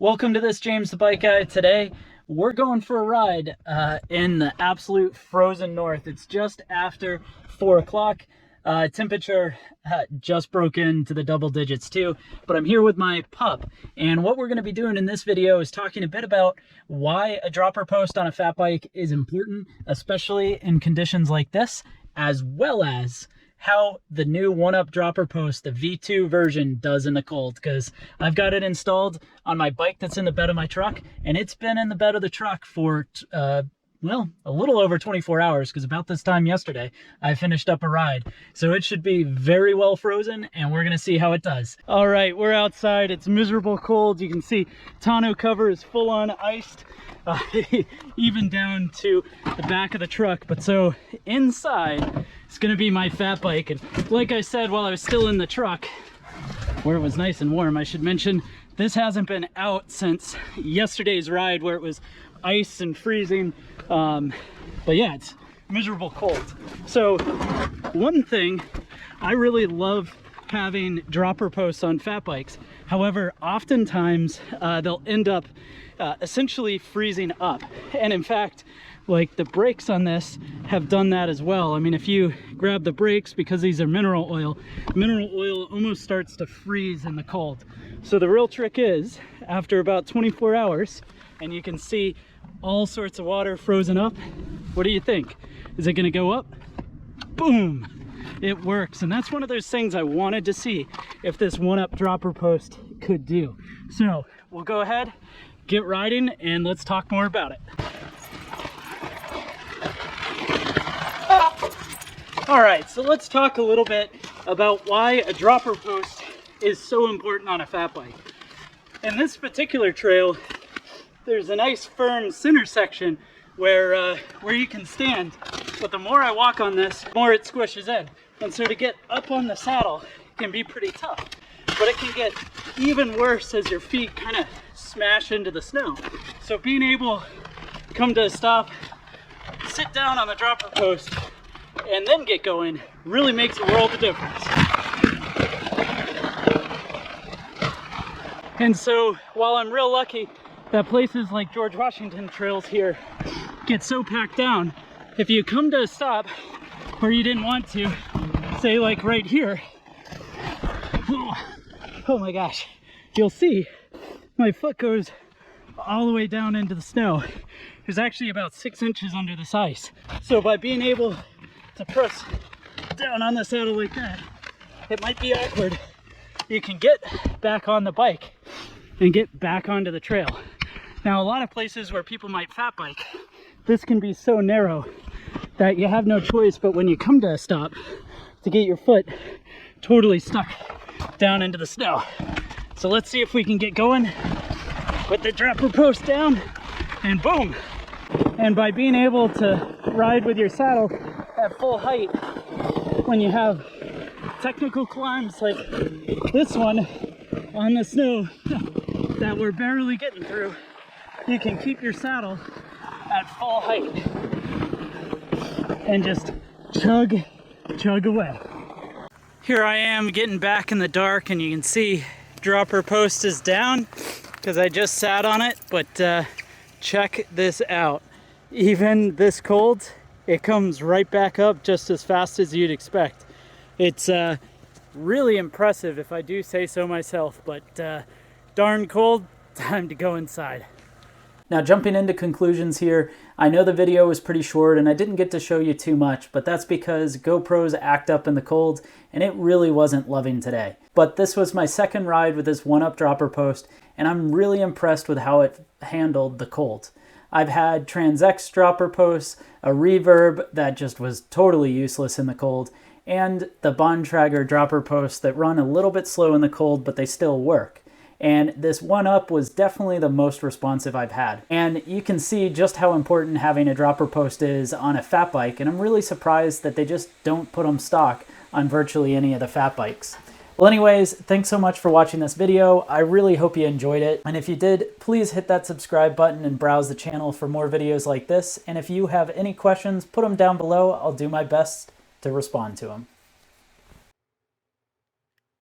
Welcome to this James the Bike Guy. Today we're going for a ride in the absolute frozen north. It's just after 4 o'clock. Temperature just broke into the double digits too, but I'm here with my pup, and what we're going to be doing in this video is talking a bit about why a dropper post on a fat bike is important, especially in conditions like this, as well as how the new OneUp dropper post, the V2 version, does in the cold, because I've got it installed on my bike that's in the bed of my truck, and it's been in the bed of the truck for well, a little over 24 hours, because about this time yesterday I finished up a ride, so it should be very well frozen, and we're gonna see how it does. All right, we're outside. It's miserable cold. You can see tonneau cover is full on iced, even down to the back of the truck. But so inside it's gonna be my fat bike, and like I said while I was still in the truck where it was nice and warm, I should mention this hasn't been out since yesterday's ride where it was ice and freezing. But yeah, it's miserable cold. So one thing, I really love having dropper posts on fat bikes. However, oftentimes they'll end up essentially freezing up, and in fact, like, the brakes on this have done that as well. I mean, if you grab the brakes, because these are mineral oil almost starts to freeze in the cold. So the real trick is, after about 24 hours, and you can see all sorts of water frozen up, what do you think? Is it gonna go up? Boom! It works, and that's one of those things I wanted to see if this OneUp dropper post could do. So we'll go ahead, get riding, and let's talk more about it. All right, so let's talk a little bit about why a dropper post is so important on a fat bike. In this particular trail, there's a nice firm center section where you can stand, but the more I walk on this, the more it squishes in. And so to get up on the saddle can be pretty tough, but it can get even worse as your feet kind of smash into the snow. So being able to come to a stop, sit down on the dropper post, and then get going really makes a world of difference. And so while I'm real lucky that places like George Washington trails here get so packed down, if you come to a stop where you didn't want to, say like right here, oh my gosh, you'll see my foot goes all the way down into the snow. There's actually about 6 inches under this ice. So by being able to press down on the saddle like that, it might be awkward, you can get back on the bike and get back onto the trail. Now, a lot of places where people might fat bike, this can be so narrow that you have no choice but when you come to a stop to get your foot totally stuck down into the snow. So let's see if we can get going, put the dropper post down, and boom. And by being able to ride with your saddle at full height when you have technical climbs like this one on the snow that we're barely getting through, you can keep your saddle at full height and just chug away. Here I am getting back in the dark, and you can see dropper post is down because I just sat on it, but check this out. Even this cold, it comes right back up just as fast as you'd expect. It's really impressive, if I do say so myself, but darn cold, time to go inside. Now, jumping into conclusions here, I know the video was pretty short and I didn't get to show you too much, but that's because GoPros act up in the cold and it really wasn't loving today. But this was my second ride with this OneUp dropper post, and I'm really impressed with how it handled the cold. I've had Trans-X dropper posts, a Reverb that just was totally useless in the cold, and the Bontrager dropper posts that run a little bit slow in the cold, but they still work. And this OneUp was definitely the most responsive I've had. And you can see just how important having a dropper post is on a fat bike, and I'm really surprised that they just don't put them stock on virtually any of the fat bikes. Well, anyways, thanks so much for watching this video. I really hope you enjoyed it. And if you did, please hit that subscribe button and browse the channel for more videos like this. And if you have any questions, put them down below. I'll do my best to respond to them.